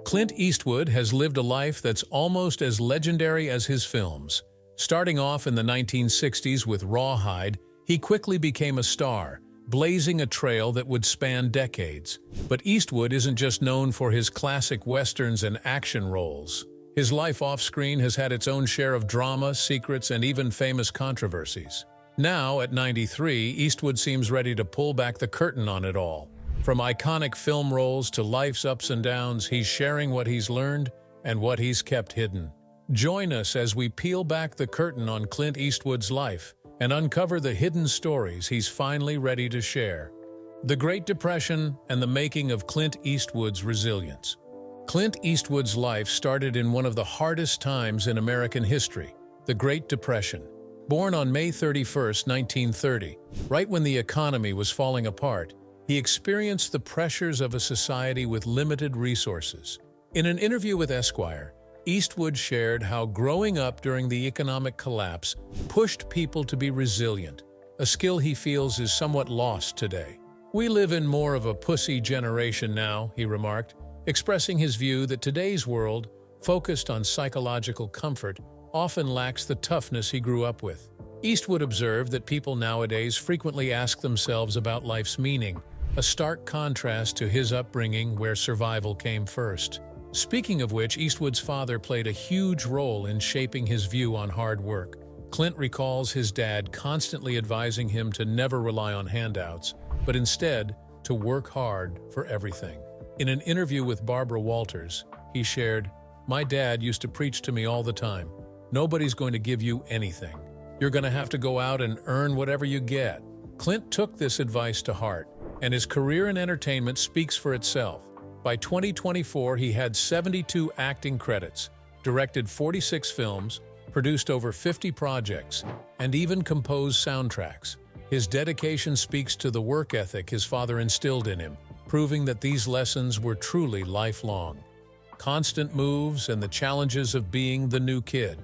Clint Eastwood has lived a life that's almost as legendary as his films. Starting off in the 1960s with Rawhide, he quickly became a star, blazing a trail that would span decades. But Eastwood isn't just known for his classic westerns and action roles. His life off-screen has had its own share of drama, secrets, and even famous controversies. Now, at 93, Eastwood seems ready to pull back the curtain on it all. From iconic film roles to life's ups and downs, he's sharing what he's learned and what he's kept hidden. Join us as we peel back the curtain on Clint Eastwood's life and uncover the hidden stories he's finally ready to share. The Great Depression and the making of Clint Eastwood's resilience. Clint Eastwood's life started in one of the hardest times in American history, the Great Depression. Born on May 31, 1930, right when the economy was falling apart, he experienced the pressures of a society with limited resources. In an interview with Esquire, Eastwood shared how growing up during the economic collapse pushed people to be resilient, a skill he feels is somewhat lost today. "We live in more of a pussy generation now," he remarked, expressing his view that today's world, focused on psychological comfort, often lacks the toughness he grew up with. Eastwood observed that people nowadays frequently ask themselves about life's meaning, a stark contrast to his upbringing where survival came first. Speaking of which, Eastwood's father played a huge role in shaping his view on hard work. Clint recalls his dad constantly advising him to never rely on handouts, but instead to work hard for everything. In an interview with Barbara Walters, he shared, "My dad used to preach to me all the time, nobody's going to give you anything. You're going to have to go out and earn whatever you get." Clint took this advice to heart, and his career in entertainment speaks for itself. By 2024, he had 72 acting credits, directed 46 films, produced over 50 projects, and even composed soundtracks. His dedication speaks to the work ethic his father instilled in him, proving that these lessons were truly lifelong. Constant moves and the challenges of being the new kid.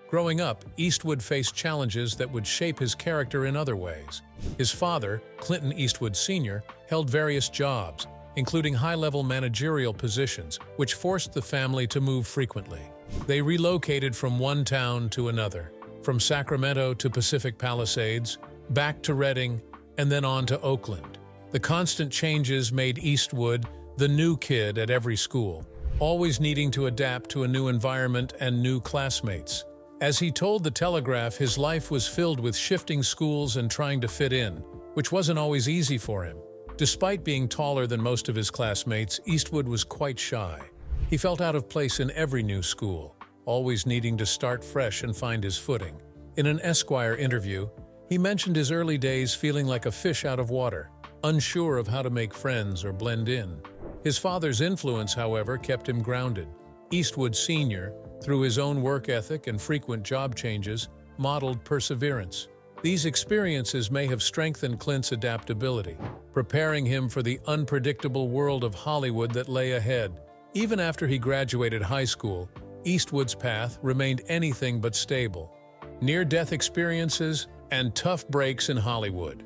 Growing up, Eastwood faced challenges that would shape his character in other ways. His father, Clint Eastwood Sr., held various jobs, including high-level managerial positions, which forced the family to move frequently. They relocated from one town to another, from Sacramento to Pacific Palisades, back to Redding, and then on to Oakland. The constant changes made Eastwood the new kid at every school, always needing to adapt to a new environment and new classmates. As he told The Telegraph, his life was filled with shifting schools and trying to fit in, which wasn't always easy for him. Despite being taller than most of his classmates, Eastwood was quite shy. He felt out of place in every new school, always needing to start fresh and find his footing. In an Esquire interview, he mentioned his early days feeling like a fish out of water, unsure of how to make friends or blend in. His father's influence, however, kept him grounded. Eastwood Sr., through his own work ethic and frequent job changes, modeled perseverance. These experiences may have strengthened Clint's adaptability, preparing him for the unpredictable world of Hollywood that lay ahead. Even after he graduated high school, Eastwood's path remained anything but stable. Near-death experiences and tough breaks in Hollywood.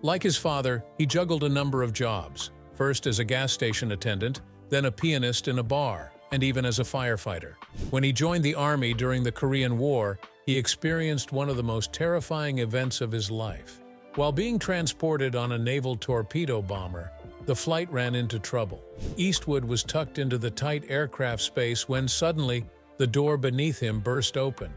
Like his father, he juggled a number of jobs, first as a gas station attendant, then a pianist in a bar, and even as a firefighter. When he joined the Army during the Korean War, he experienced one of the most terrifying events of his life. While being transported on a naval torpedo bomber, the flight ran into trouble. Eastwood was tucked into the tight aircraft space when suddenly the door beneath him burst open.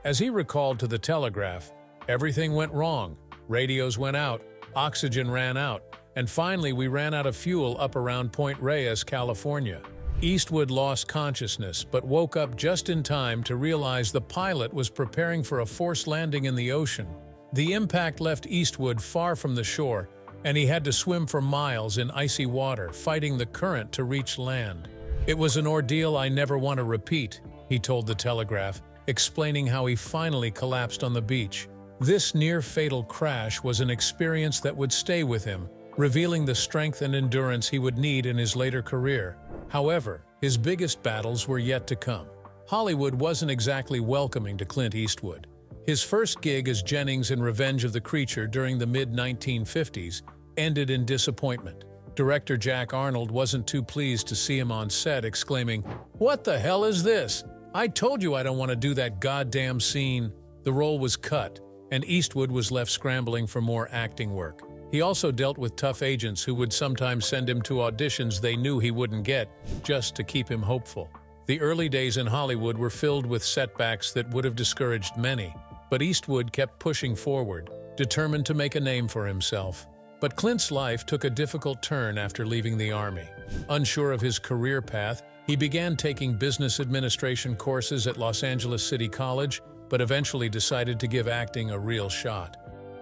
As he recalled to The Telegraph, everything went wrong. Radios went out, oxygen ran out, and finally we ran out of fuel up around Point Reyes, California. Eastwood lost consciousness but woke up just in time to realize the pilot was preparing for a forced landing in the ocean. The impact left Eastwood far from the shore, and he had to swim for miles in icy water, fighting the current to reach land. "It was an ordeal I never want to repeat," he told The Telegraph, explaining how he finally collapsed on the beach. This near-fatal crash was an experience that would stay with him, revealing the strength and endurance he would need in his later career. However, his biggest battles were yet to come. Hollywood wasn't exactly welcoming to Clint Eastwood. His first gig as Jennings in Revenge of the Creature during the mid-1950s ended in disappointment. Director Jack Arnold wasn't too pleased to see him on set, exclaiming, "What the hell is this? I told you I don't want to do that goddamn scene." The role was cut, and Eastwood was left scrambling for more acting work. He also dealt with tough agents who would sometimes send him to auditions they knew he wouldn't get, just to keep him hopeful. The early days in Hollywood were filled with setbacks that would have discouraged many, but Eastwood kept pushing forward, determined to make a name for himself. But Clint's life took a difficult turn after leaving the Army. Unsure of his career path, he began taking business administration courses at Los Angeles City College, but eventually decided to give acting a real shot.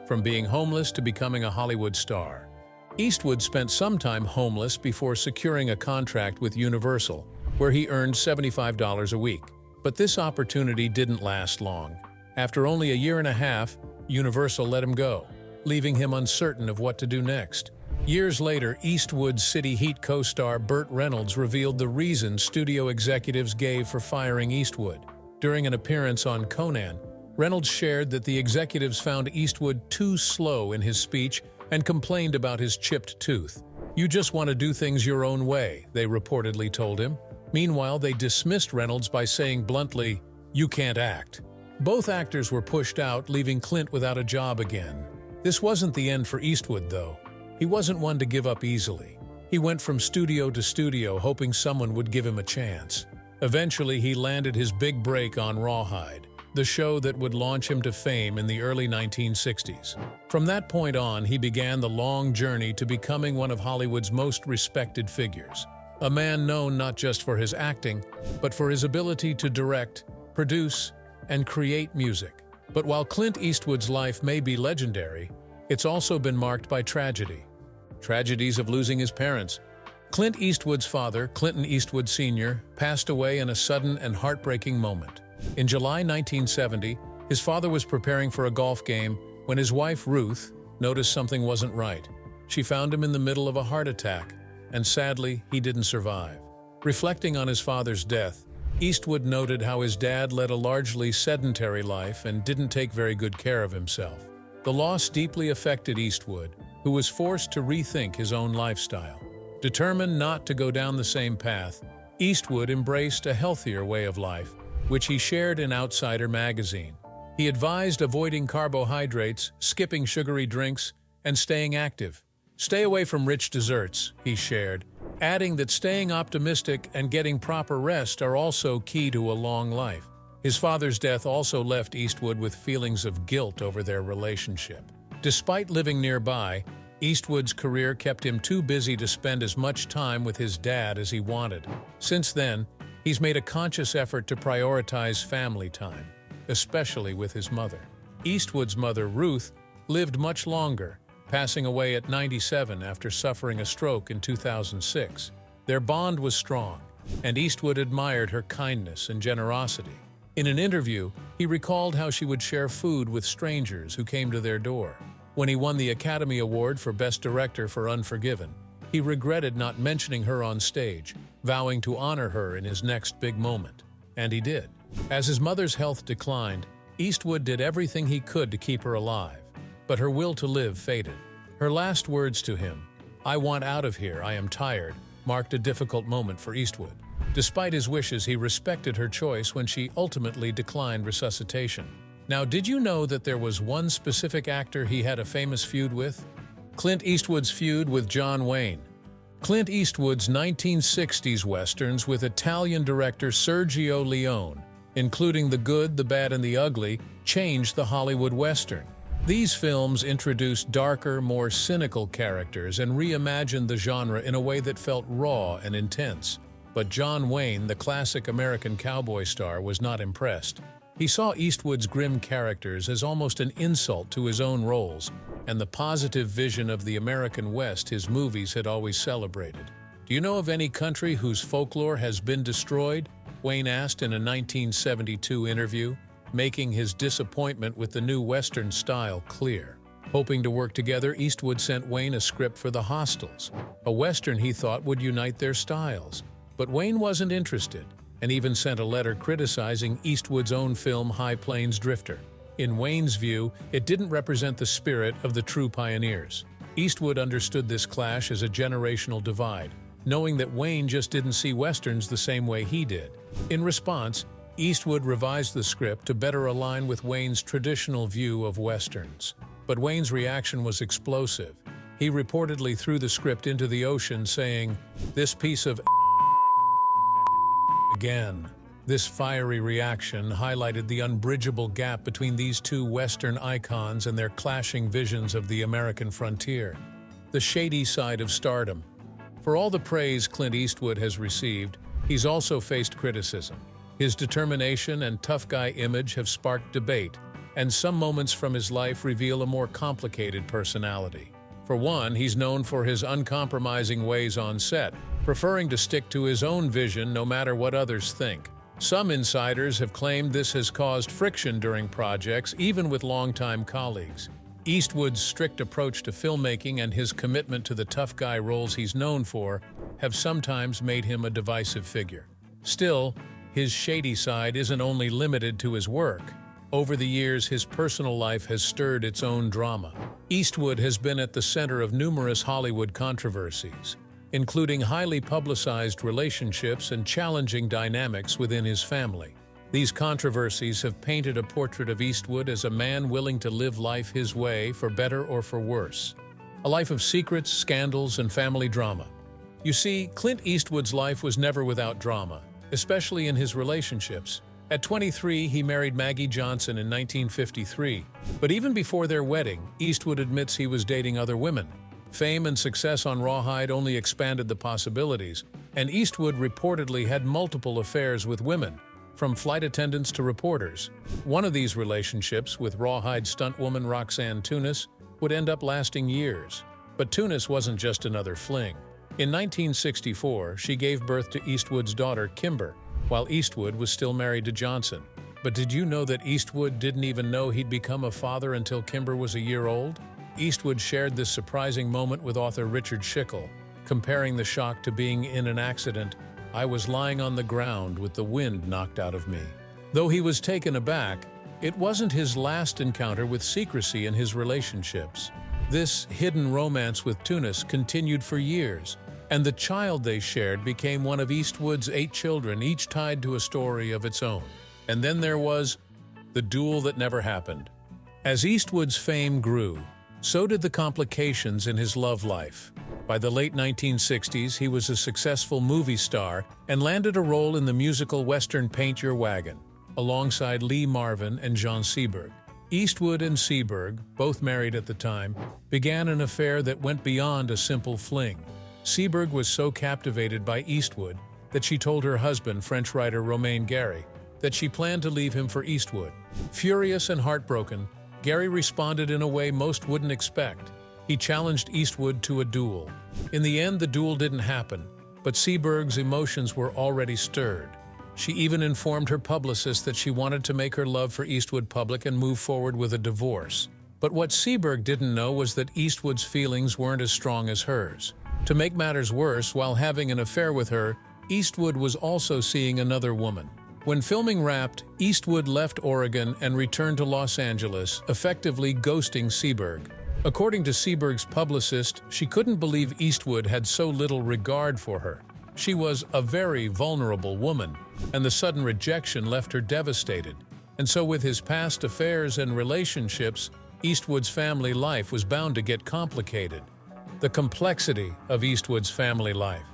From being homeless to becoming a Hollywood star. Eastwood spent some time homeless before securing a contract with Universal, where he earned $75 a week. But this opportunity didn't last long. After only a year and a half, Universal let him go, leaving him uncertain of what to do next. Years later, Eastwood's City Heat co-star Burt Reynolds revealed the reason studio executives gave for firing Eastwood. During an appearance on Conan, Reynolds shared that the executives found Eastwood too slow in his speech and complained about his chipped tooth. "You just want to do things your own way," they reportedly told him. Meanwhile, they dismissed Reynolds by saying bluntly, "You can't act." Both actors were pushed out, leaving Clint without a job again. This wasn't the end for Eastwood, though. He wasn't one to give up easily. He went from studio to studio, hoping someone would give him a chance. Eventually, he landed his big break on Rawhide, the show that would launch him to fame in the early 1960s. From that point on, he began the long journey to becoming one of Hollywood's most respected figures. A man known not just for his acting, but for his ability to direct, produce, and create music. But while Clint Eastwood's life may be legendary, it's also been marked by tragedy. Tragedies of losing his parents. Clint Eastwood's father, Clinton Eastwood Sr., passed away in a sudden and heartbreaking moment. In July 1970, his father was preparing for a golf game when his wife, Ruth, noticed something wasn't right. She found him in the middle of a heart attack, and sadly, he didn't survive. Reflecting on his father's death, Eastwood noted how his dad led a largely sedentary life and didn't take very good care of himself. The loss deeply affected Eastwood, who was forced to rethink his own lifestyle. Determined not to go down the same path, Eastwood embraced a healthier way of life, which he shared in Outsider magazine. He advised avoiding carbohydrates, skipping sugary drinks, and staying active. "Stay away from rich desserts," he shared, adding that staying optimistic and getting proper rest are also key to a long life. His father's death also left Eastwood with feelings of guilt over their relationship. Despite living nearby, Eastwood's career kept him too busy to spend as much time with his dad as he wanted. Since then, he's made a conscious effort to prioritize family time, especially with his mother. Eastwood's mother, Ruth, lived much longer, passing away at 97 after suffering a stroke in 2006. Their bond was strong, and Eastwood admired her kindness and generosity. In an interview, he recalled how she would share food with strangers who came to their door. When he won the Academy Award for Best Director for Unforgiven, he regretted not mentioning her on stage, vowing to honor her in his next big moment. And he did. As his mother's health declined, Eastwood did everything he could to keep her alive. But her will to live faded. Her last words to him, "I want out of here, I am tired," marked a difficult moment for Eastwood. Despite his wishes, he respected her choice when she ultimately declined resuscitation. Now, did you know that there was one specific actor he had a famous feud with? Clint Eastwood's feud with John Wayne. Clint Eastwood's 1960s westerns with Italian director Sergio Leone, including The Good, the Bad, and the Ugly, changed the Hollywood Western. These films introduced darker, more cynical characters and reimagined the genre in a way that felt raw and intense. But John Wayne, the classic American cowboy star, was not impressed. He saw Eastwood's grim characters as almost an insult to his own roles and the positive vision of the American West his movies had always celebrated. "Do you know of any country whose folklore has been destroyed?" Wayne asked in a 1972 interview, making his disappointment with the new Western style clear. Hoping to work together, Eastwood sent Wayne a script for The Hostiles, a Western he thought would unite their styles. But Wayne wasn't interested, and even sent a letter criticizing Eastwood's own film High Plains Drifter. In Wayne's view, it didn't represent the spirit of the true pioneers. Eastwood understood this clash as a generational divide, knowing that Wayne just didn't see westerns the same way he did. In response, Eastwood revised the script to better align with Wayne's traditional view of westerns. But Wayne's reaction was explosive. He reportedly threw the script into the ocean, saying, "This piece of again." This fiery reaction highlighted the unbridgeable gap between these two Western icons and their clashing visions of the American frontier. The shady side of stardom. For all the praise Clint Eastwood has received, he's also faced criticism. His determination and tough guy image have sparked debate, and some moments from his life reveal a more complicated personality. For one, he's known for his uncompromising ways on set, preferring to stick to his own vision no matter what others think. Some insiders have claimed this has caused friction during projects, even with longtime colleagues. Eastwood's strict approach to filmmaking and his commitment to the tough guy roles he's known for have sometimes made him a divisive figure. Still, his shady side isn't only limited to his work. Over the years, his personal life has stirred its own drama. Eastwood has been at the center of numerous Hollywood controversies, including highly publicized relationships and challenging dynamics within his family. These controversies have painted a portrait of Eastwood as a man willing to live life his way, for better or for worse. A life of secrets, scandals, and family drama. You see, Clint Eastwood's life was never without drama, especially in his relationships. At 23, he married Maggie Johnson in 1953, but even before their wedding, Eastwood admits he was dating other women. Fame and success on Rawhide only expanded the possibilities, and Eastwood reportedly had multiple affairs with women, from flight attendants to reporters. One of these relationships, with Rawhide stuntwoman Roxanne Tunis, would end up lasting years. But Tunis wasn't just another fling. In 1964, she gave birth to Eastwood's daughter, Kimber, while Eastwood was still married to Johnson. But did you know that Eastwood didn't even know he'd become a father until Kimber was a year old? Eastwood shared this surprising moment with author Richard Schickel, comparing the shock to being in an accident. "I was lying on the ground with the wind knocked out of me." Though he was taken aback, it wasn't his last encounter with secrecy in his relationships. This hidden romance with Tunis continued for years, and the child they shared became one of Eastwood's 8 children, each tied to a story of its own. And then there was the duel that never happened. As Eastwood's fame grew, so did the complications in his love life. By the late 1960s, he was a successful movie star and landed a role in the musical Western Paint Your Wagon, alongside Lee Marvin and John Seberg. Eastwood and Seberg, both married at the time, began an affair that went beyond a simple fling. Seberg was so captivated by Eastwood that she told her husband, French writer Romain Gary, that she planned to leave him for Eastwood. Furious and heartbroken, Gary responded in a way most wouldn't expect. He challenged Eastwood to a duel. In the end, the duel didn't happen, but Seberg's emotions were already stirred. She even informed her publicist that she wanted to make her love for Eastwood public and move forward with a divorce. But what Seberg didn't know was that Eastwood's feelings weren't as strong as hers. To make matters worse, while having an affair with her, Eastwood was also seeing another woman. When filming wrapped, Eastwood left Oregon and returned to Los Angeles, effectively ghosting Seberg. According to Seberg's publicist, she couldn't believe Eastwood had so little regard for her. She was a very vulnerable woman, and the sudden rejection left her devastated. And so with his past affairs and relationships, Eastwood's family life was bound to get complicated. The complexity of Eastwood's family life.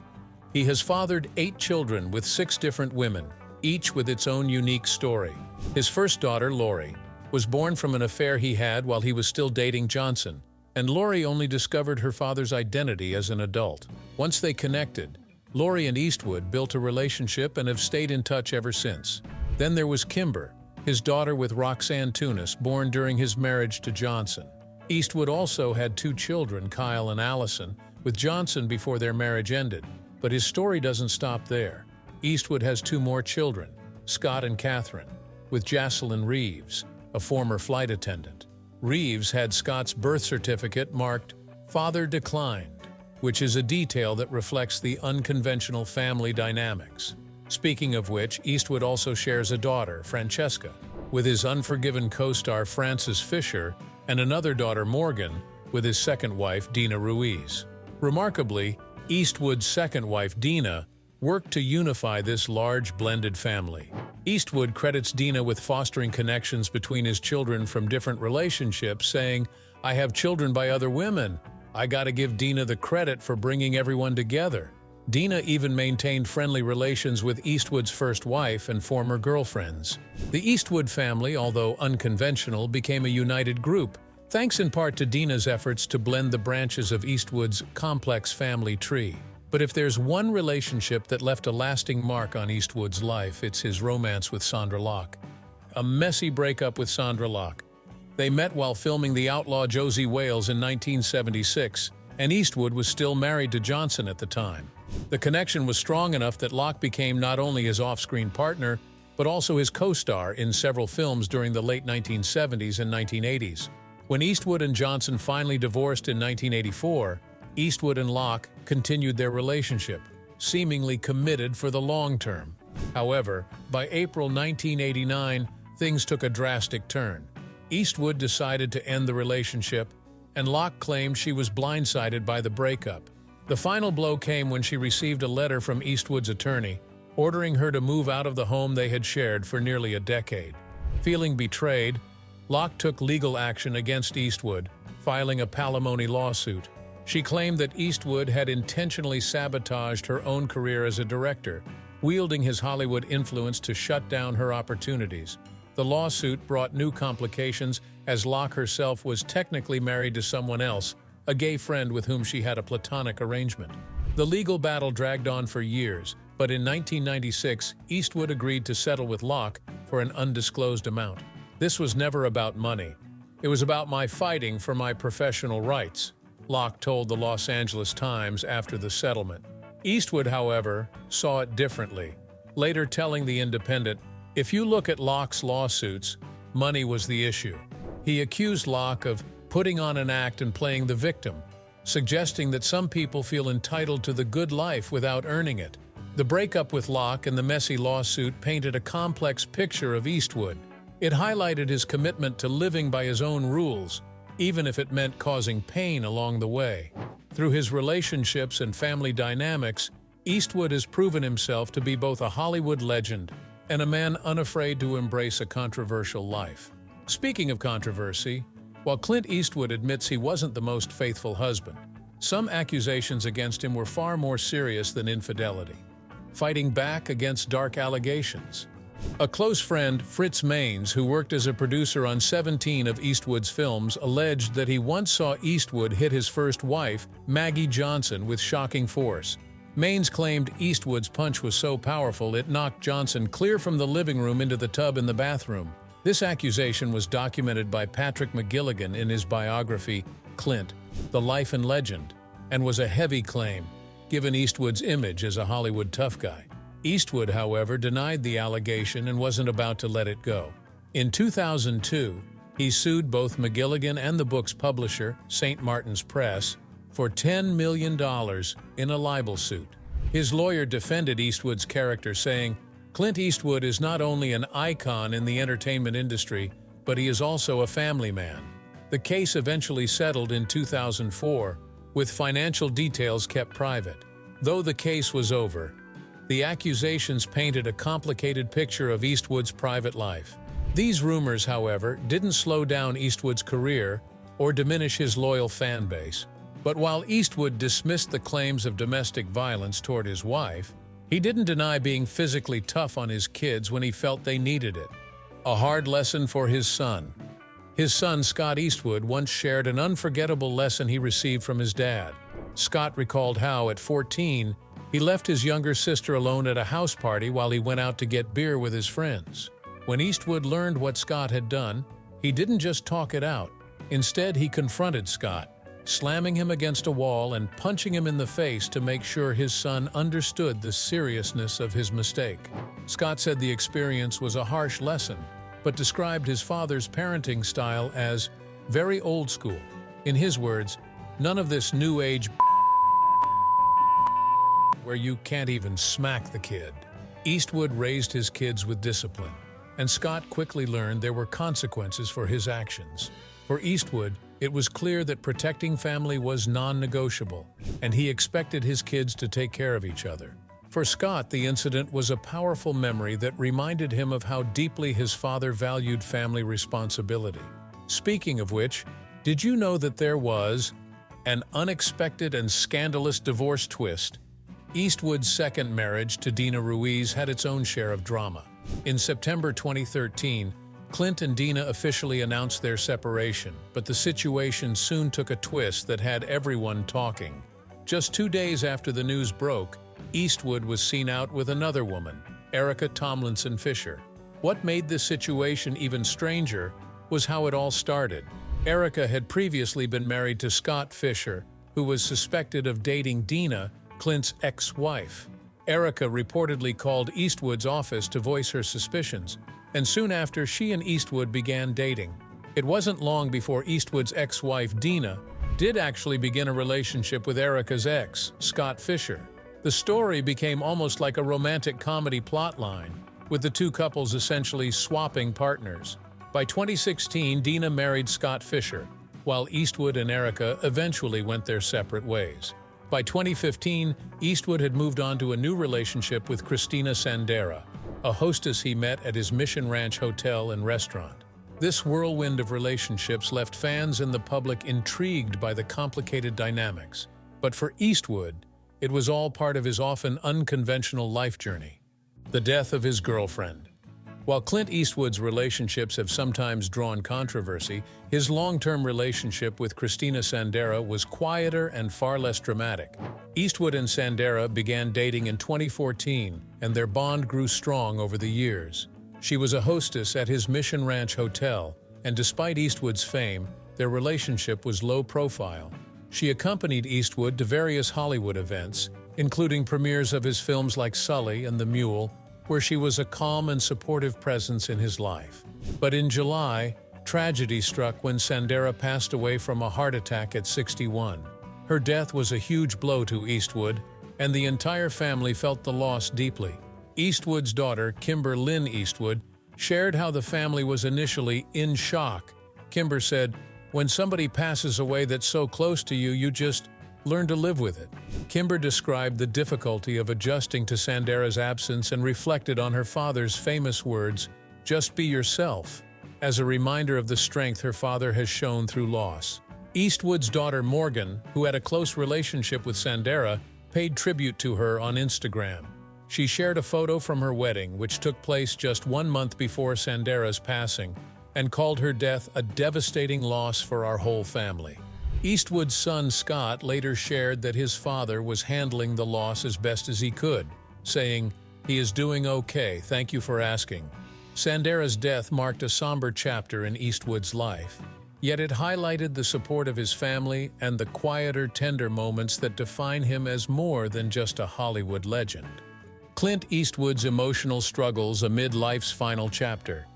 He has fathered 8 children with 6 different women, each with its own unique story. His first daughter, Lori, was born from an affair he had while he was still dating Johnson, and Lori only discovered her father's identity as an adult. Once they connected, Lori and Eastwood built a relationship and have stayed in touch ever since. Then there was Kimber, his daughter with Roxanne Tunis, born during his marriage to Johnson. Eastwood also had 2 children, Kyle and Allison, with Johnson before their marriage ended. But his story doesn't stop there. Eastwood has 2 more children, Scott and Catherine, with Jocelyn Reeves, a former flight attendant. Reeves had Scott's birth certificate marked "Father Declined," which is a detail that reflects the unconventional family dynamics. Speaking of which, Eastwood also shares a daughter, Francesca, with his Unforgiven co-star Frances Fisher, and another daughter, Morgan, with his second wife, Dina Ruiz. Remarkably, Eastwood's second wife, Dina, worked to unify this large blended family. Eastwood credits Dina with fostering connections between his children from different relationships, saying, "I have children by other women. I gotta give Dina the credit for bringing everyone together." Dina even maintained friendly relations with Eastwood's first wife and former girlfriends. The Eastwood family, although unconventional, became a united group, thanks in part to Dina's efforts to blend the branches of Eastwood's complex family tree. But if there's one relationship that left a lasting mark on Eastwood's life, it's his romance with Sandra Locke. A messy breakup with Sandra Locke. They met while filming The Outlaw Josie Wales in 1976, and Eastwood was still married to Johnson at the time. The connection was strong enough that Locke became not only his off-screen partner, but also his co-star in several films during the late 1970s and 1980s. When Eastwood and Johnson finally divorced in 1984, Eastwood and Locke continued their relationship, seemingly committed for the long term. However, by April 1989, things took a drastic turn. Eastwood decided to end the relationship, and Locke claimed she was blindsided by the breakup. The final blow came when she received a letter from Eastwood's attorney, ordering her to move out of the home they had shared for nearly a decade. Feeling betrayed, Locke took legal action against Eastwood, filing a palimony lawsuit. She claimed that Eastwood had intentionally sabotaged her own career as a director, wielding his Hollywood influence to shut down her opportunities. The lawsuit brought new complications as Locke herself was technically married to someone else, a gay friend with whom she had a platonic arrangement. The legal battle dragged on for years, but in 1996, Eastwood agreed to settle with Locke for an undisclosed amount. "This was never about money. It was about my fighting for my professional rights," Locke told the Los Angeles Times after the settlement. Eastwood, however, saw it differently, later telling The Independent, "If you look at Locke's lawsuits, money was the issue." He accused Locke of putting on an act and playing the victim, suggesting that some people feel entitled to the good life without earning it. The breakup with Locke and the messy lawsuit painted a complex picture of Eastwood. It highlighted his commitment to living by his own rules, even if it meant causing pain along the way. Through his relationships and family dynamics, Eastwood has proven himself to be both a Hollywood legend and a man unafraid to embrace a controversial life. Speaking of controversy, while Clint Eastwood admits he wasn't the most faithful husband, some accusations against him were far more serious than infidelity. Fighting back against dark allegations. A close friend, Fritz Maines, who worked as a producer on 17 of Eastwood's films, alleged that he once saw Eastwood hit his first wife, Maggie Johnson, with shocking force. Maines claimed Eastwood's punch was so powerful it knocked Johnson clear from the living room into the tub in the bathroom. This accusation was documented by Patrick McGilligan in his biography, Clint, The Life and Legend, and was a heavy claim, given Eastwood's image as a Hollywood tough guy. Eastwood, however, denied the allegation and wasn't about to let it go. In 2002, he sued both McGilligan and the book's publisher, St. Martin's Press, for $10 million in a libel suit. His lawyer defended Eastwood's character, saying, "Clint Eastwood is not only an icon in the entertainment industry, but he is also a family man." The case eventually settled in 2004, with financial details kept private. Though the case was over, the accusations painted a complicated picture of Eastwood's private life. These rumors, however, didn't slow down Eastwood's career or diminish his loyal fan base. But while Eastwood dismissed the claims of domestic violence toward his wife, he didn't deny being physically tough on his kids when he felt they needed it. A hard lesson for his son. His son, Scott Eastwood, once shared an unforgettable lesson he received from his dad. Scott recalled how, at 14, he left his younger sister alone at a house party while he went out to get beer with his friends. When Eastwood learned what Scott had done, he didn't just talk it out. Instead, he confronted Scott, slamming him against a wall and punching him in the face to make sure his son understood the seriousness of his mistake. Scott said the experience was a harsh lesson, but described his father's parenting style as very old school. In his words, none of this new age where you can't even smack the kid. Eastwood raised his kids with discipline, and Scott quickly learned there were consequences for his actions. For Eastwood, It was clear that protecting family was non-negotiable, and he expected his kids to take care of each other. For Scott, the incident was a powerful memory that reminded him of how deeply his father valued family responsibility. Speaking of which, did you know that there was an unexpected and scandalous divorce twist? Eastwood's second marriage to Dina Ruiz had its own share of drama. In September 2013, Clint and Dina officially announced their separation, but the situation soon took a twist that had everyone talking. Just 2 days after the news broke, Eastwood was seen out with another woman, Erica Tomlinson Fisher. What made this situation even stranger was how it all started. Erica had previously been married to Scott Fisher, who was suspected of dating Dina, Clint's ex-wife. Erica reportedly called Eastwood's office to voice her suspicions, and soon after, she and Eastwood began dating. It wasn't long before Eastwood's ex-wife, Dina, did actually begin a relationship with Erica's ex, Scott Fisher. The story became almost like a romantic comedy plotline, with the two couples essentially swapping partners. By 2016, Dina married Scott Fisher, while Eastwood and Erica eventually went their separate ways. By 2015, Eastwood had moved on to a new relationship with Christina Sandera, a hostess he met at his Mission Ranch hotel and restaurant. This whirlwind of relationships left fans and the public intrigued by the complicated dynamics. But for Eastwood, it was all part of his often unconventional life journey. The death of his girlfriend. While Clint Eastwood's relationships have sometimes drawn controversy, his long-term relationship with Christina Sandera was quieter and far less dramatic. Eastwood and Sandera began dating in 2014, and their bond grew strong over the years. She was a hostess at his Mission Ranch hotel, and despite Eastwood's fame, their relationship was low profile. She accompanied Eastwood to various Hollywood events, including premieres of his films like Sully and The Mule, where she was a calm and supportive presence in his life. But in July, tragedy struck when Sandera passed away from a heart attack at 61. Her death was a huge blow to Eastwood, and the entire family felt the loss deeply. Eastwood's daughter, Kimber Lynn Eastwood, shared how the family was initially in shock. Kimber said, "When somebody passes away that's so close to you, you just learn to live with it." Kimber described the difficulty of adjusting to Sandera's absence and reflected on her father's famous words, "Just be yourself," as a reminder of the strength her father has shown through loss. Eastwood's daughter Morgan, who had a close relationship with Sandera, paid tribute to her on Instagram. She shared a photo from her wedding, which took place just 1 month before Sandera's passing, and called her death a devastating loss for our whole family. Eastwood's son Scott later shared that his father was handling the loss as best as he could, saying, "He is doing okay, thank you for asking." Sandera's death marked a somber chapter in Eastwood's life, yet it highlighted the support of his family and the quieter, tender moments that define him as more than just a Hollywood legend. Clint Eastwood's emotional struggles amid life's final chapter.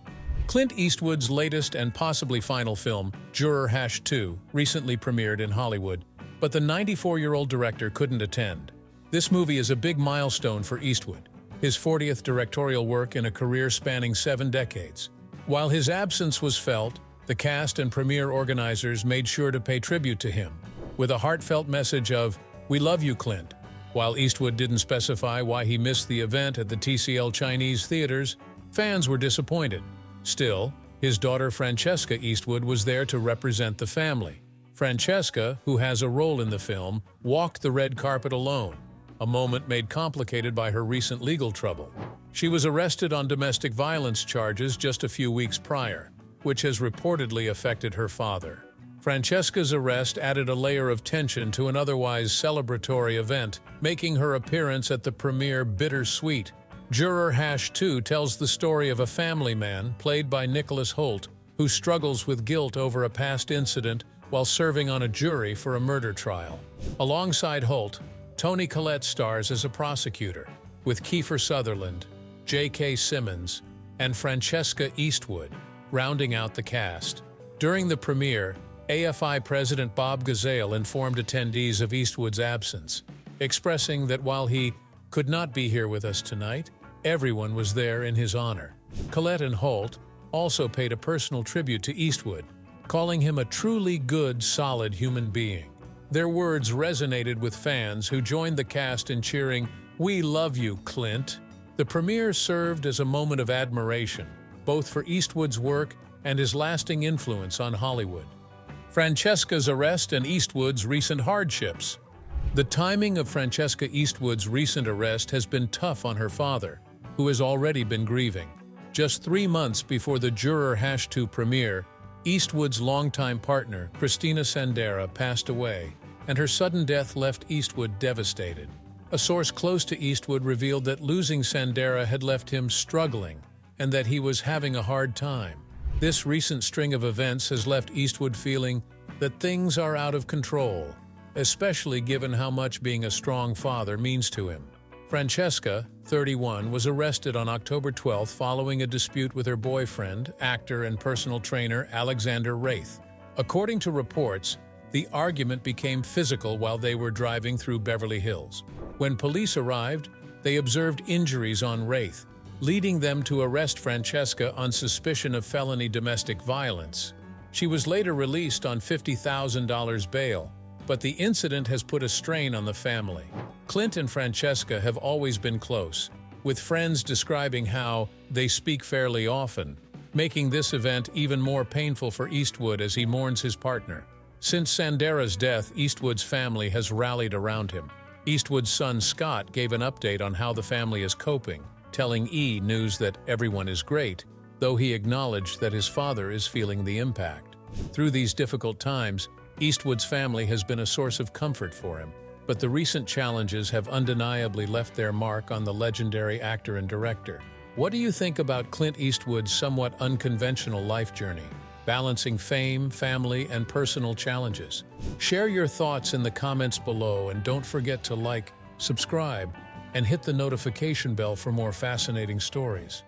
Clint Eastwood's latest and possibly final film, Juror #2, recently premiered in Hollywood, but the 94-year-old director couldn't attend. This movie is a big milestone for Eastwood, his 40th directorial work in a career spanning 7 decades. While his absence was felt, the cast and premiere organizers made sure to pay tribute to him, with a heartfelt message of, "We love you, Clint." While Eastwood didn't specify why he missed the event at the TCL Chinese theaters, fans were disappointed. Still, his daughter Francesca Eastwood was there to represent the family. Francesca, who has a role in the film, walked the red carpet alone, a moment made complicated by her recent legal trouble. She was arrested on domestic violence charges just a few weeks prior, which has reportedly affected her father. Francesca's arrest added a layer of tension to an otherwise celebratory event, making her appearance at the premiere bittersweet. Juror #2 tells the story of a family man, played by Nicholas Hoult, who struggles with guilt over a past incident while serving on a jury for a murder trial. Alongside Hoult, Toni Collette stars as a prosecutor, with Kiefer Sutherland, J.K. Simmons, and Francesca Eastwood rounding out the cast. During the premiere, AFI President Bob Gazale informed attendees of Eastwood's absence, expressing that while he could not be here with us tonight, everyone was there in his honor. Collette and Hoult also paid a personal tribute to Eastwood, calling him a truly good, solid human being. Their words resonated with fans who joined the cast in cheering, "We love you, Clint." The premiere served as a moment of admiration, both for Eastwood's work and his lasting influence on Hollywood. Francesca's arrest and Eastwood's recent hardships. The timing of Francesca Eastwood's recent arrest has been tough on her father, who has already been grieving. Just 3 months before the Juror #2 premiere, Eastwood's longtime partner, Christina Sandera, passed away, and her sudden death left Eastwood devastated. A source close to Eastwood revealed that losing Sandera had left him struggling and that he was having a hard time. This recent string of events has left Eastwood feeling that things are out of control, especially given how much being a strong father means to him. Francesca, 31, was arrested on October 12 following a dispute with her boyfriend, actor and personal trainer Alexander Wraith. According to reports, the argument became physical while they were driving through Beverly Hills. When police arrived, they observed injuries on Wraith, leading them to arrest Francesca on suspicion of felony domestic violence. She was later released on $50,000 bail, but the incident has put a strain on the family. Clint and Francesca have always been close, with friends describing how they speak fairly often, making this event even more painful for Eastwood as he mourns his partner. Since Sandera's death, Eastwood's family has rallied around him. Eastwood's son Scott gave an update on how the family is coping, telling E! News that everyone is great, though he acknowledged that his father is feeling the impact. Through these difficult times, Eastwood's family has been a source of comfort for him, but the recent challenges have undeniably left their mark on the legendary actor and director. What do you think about Clint Eastwood's somewhat unconventional life journey, balancing fame, family, and personal challenges? Share your thoughts in the comments below, and don't forget to like, subscribe, and hit the notification bell for more fascinating stories.